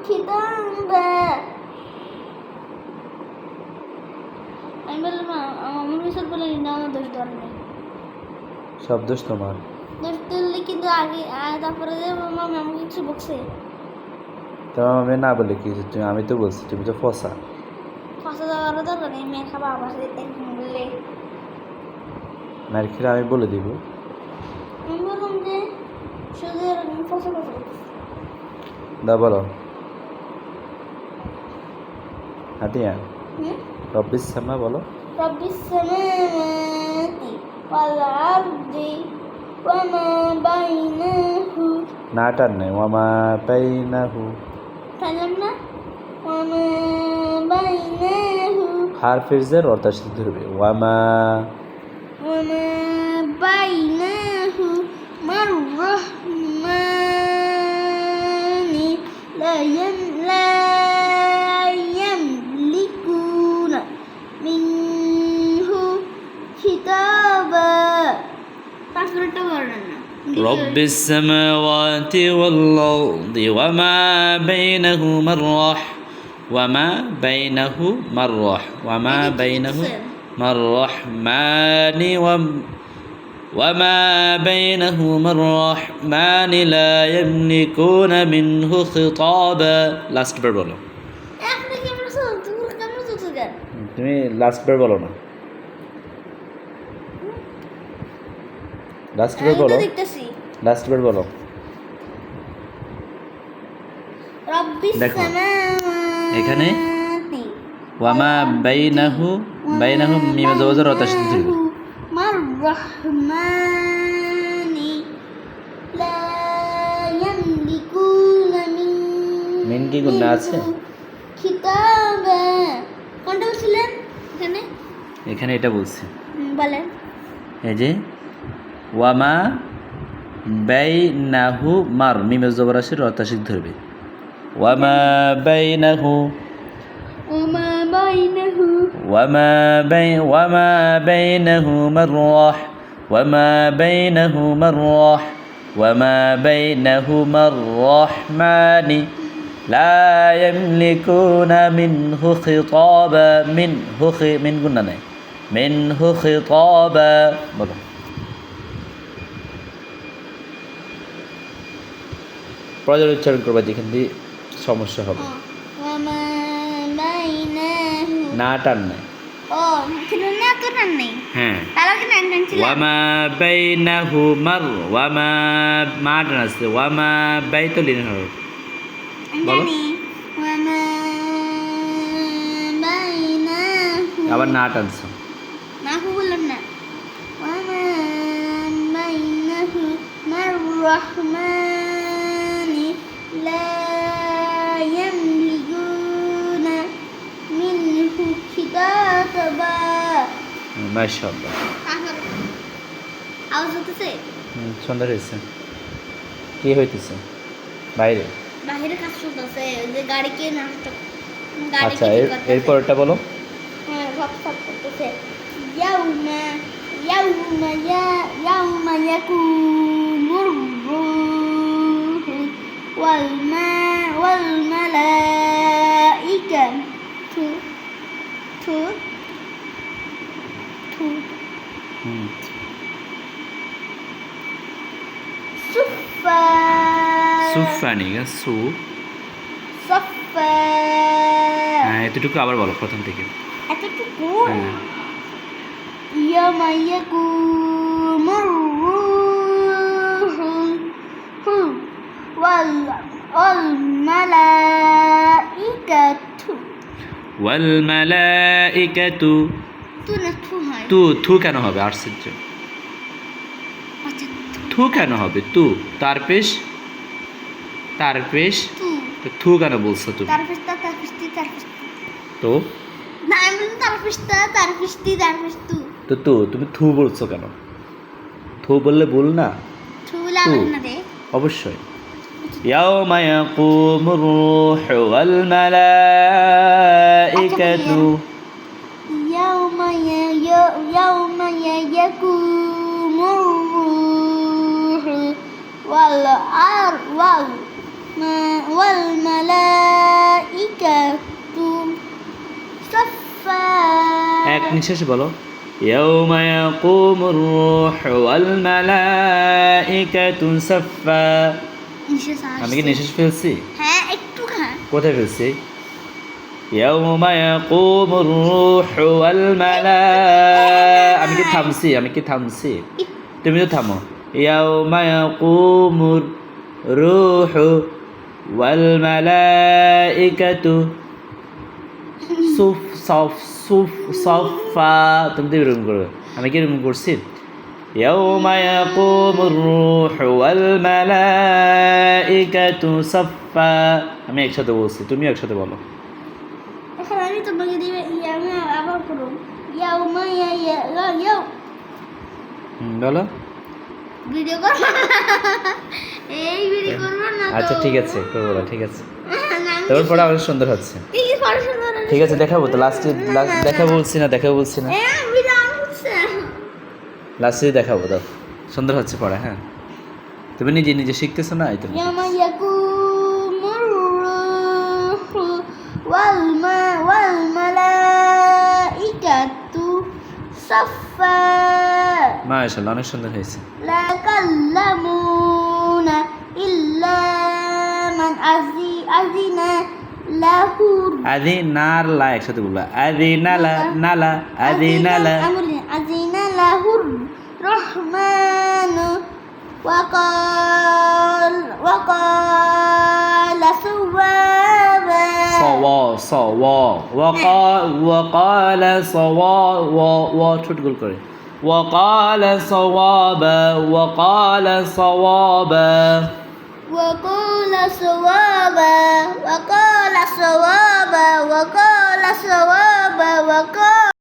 খিতাবা। আমি বললাম আমার মিশাল বলে না, আমার দোষ ধর নেই, সব দোষ তোমার। দোষ ধরলে কিন্তু আগে তারপরে যে মামা আমাকে কিছু বকছে। তোমার আমি না বলে কি তুমি, আমি তো বলছি তুমি তো ফসা। ফাঁসা যাওয়ারও দরকার নেই, মেয়ে খাবার আবার এরকম বললে। মার খেলে আমি বলে দিব। আমি বললাম যে শুধু এরকম ফসা ফসা করতেছে। দা বলো হাতিয়া হুম, রব্বিস সামা বলো। রব্বিস সামাওয়াতি ওয়াল আরদি ওয়া মা বাইনাহু। না টান নাই ওয়ামা বাইনাহু। তাইলাম না, ওয়া মা বাইনাহু হারফের জের অর্থ সাথে ধরবে ওয়ামা। ওয়া মা বাইনাহু মার রাহমানি লা ইয়ামলিকুনা মিনহু খিতাবা। তাসবিরটা বলেন না। رب السماوات والأرض وما بينهما وما بينهما وما بينهما الرحمن وما بينهما الرحمن لا يملكون منه خطابا. লাস্ট বার বলো। আপনি কেমন আছো? তুমি কেমন আছো তোদের? তুমি লাস্ট বার বলো না, লাস্ট বার আমি তো বলো, দেখতেছি। লাস্ট বার বলো। রব্বিস দেখো, সামাওয়াতি এখানে ওয়ামা বাইনাহু, বাইনাহু মিমে জবজের অর্থ সাথে ধরবে। মার রাহমানি লা ইয়ামলিকুনা মিন কি গুণা আছে? খিতাবা। কোনটা বলছিলেন এখানে? এখানে এটা বলছি, বলেন। এই যে ওয়ামা বাইনাহু মার মিমে জবর আছে অর্থ সাথে ধরবে। ওয়ামা বাইনাহু ওমা বাইনাহু وما بينهما الرحمن لا يملكون منه خطابا. من قلنا নাই منه خطابا বলো। প্রয়োজন উচ্চারণ করবা, যেখান দিয়ে সমস্যা হবে। ওমা বাইনাহু না টান নাই। ও ছিল না, তো না নেই। হ্যাঁ, তাহলে কি নাম ছিল? ওয়ামা বাইনাহুমার ওয়ামা মা টান আছে, ওয়ামা বাইতলিন হবে। বলো। জানি ওমা বাইনাহু আবার না টানছো। না হু বললাম না। ওমা বাইনাহু মার রাহমানি লা ইয়ামলিকুনা মিনহু খিতাবা। মাশাআল্লাহ, আওয়াজ হতেছে? সুন্দর হয়েছে। কি হইতেছে বাইরে? বাহিরে কাজ চলতেছে, ওই যে গাড়িকে নষ্ট, আচ্ছা, এরপরটা বলো। হ্যাঁ, সব করতেছে। ইয়াউমা ইয়াউমা ইয়াউমা ইয়াকুমুর রূহু ওয়াল মালাইকাতু তু তু সুফা সুফানি সু। সফা। হ্যাঁ, এতটুকু আবার বলো প্রথম থেকে। এতটুকু? হ্যাঁ, ইয়ামা ইয়াকুমুর রূহু ওয়াল মালাইকাতু। ওয়াল মালাইকাতু। তু না থু হয়? থু কেন হবে? আশ্চর্য, আচ্ছা, থু কেন হবে? তার পেশ তু তো থু কেন বলছো তুমি? তারপিস্তি তো না, আমি বললাম তারপিস্তি তুমি থু বলছো কেন? থু বললে ভুল না? থু বলে আলাদা না রে। অবশ্যই। ইয়াউমা ইয়াকুমুর রূহু ওয়াল মালাইকাতু। ইয়াউমা ইয়াকুমুর রূহু ওয়াল والملائكة صفا এক নিঃশ্বাসে বলো يوم يقوم الروح والملائكة صفا আমি কি নিঃশ্বাস ফেলছি হ্যাঁ একটু খান কোথায় ফেলছি يوم يقوم الروح والملائكة আমি কি থামছি তুমি তো থামো يوم يقوم الروح والملائكة صفا তুমি তো এরকম করবে আমি কি এরকম করছি يوم يقوم الروح والملائكة صفا আমি একসাথে বলছি তুমি একসাথে বলো এখন আমি তোমাকে দিবে আমি আবার করব বলো ভিডিও করব এই ভিডিও করব না তো। আচ্ছা ঠিক আছে করবো না ঠিক আছে না, আমি তোর পড়া অনেক সুন্দর হচ্ছে এই যে পড়াশোনা করে- ঠিক আছে দেখাবো তো লাস্টে দেখা বলছি না ভিডিও অন করছে লাস্টে দেখাবো দাও সুন্দর হচ্ছে পড়া হ্যাঁ তুমি নিজে শিখতেছো না এই তো يوم يقوم الروح والملائكة صفا মাশাআল্লাহ অনেক সুন্দর হয়েছে لا يكلمون إلا من أذن له আদি নার লা একসাথে বলবা আদি নালা নালা আদি নালা أذن له الرحمن وقال صوابا وقال ছোট গোল করে وقال صوابا وقال صوابا وقال صوابا وقال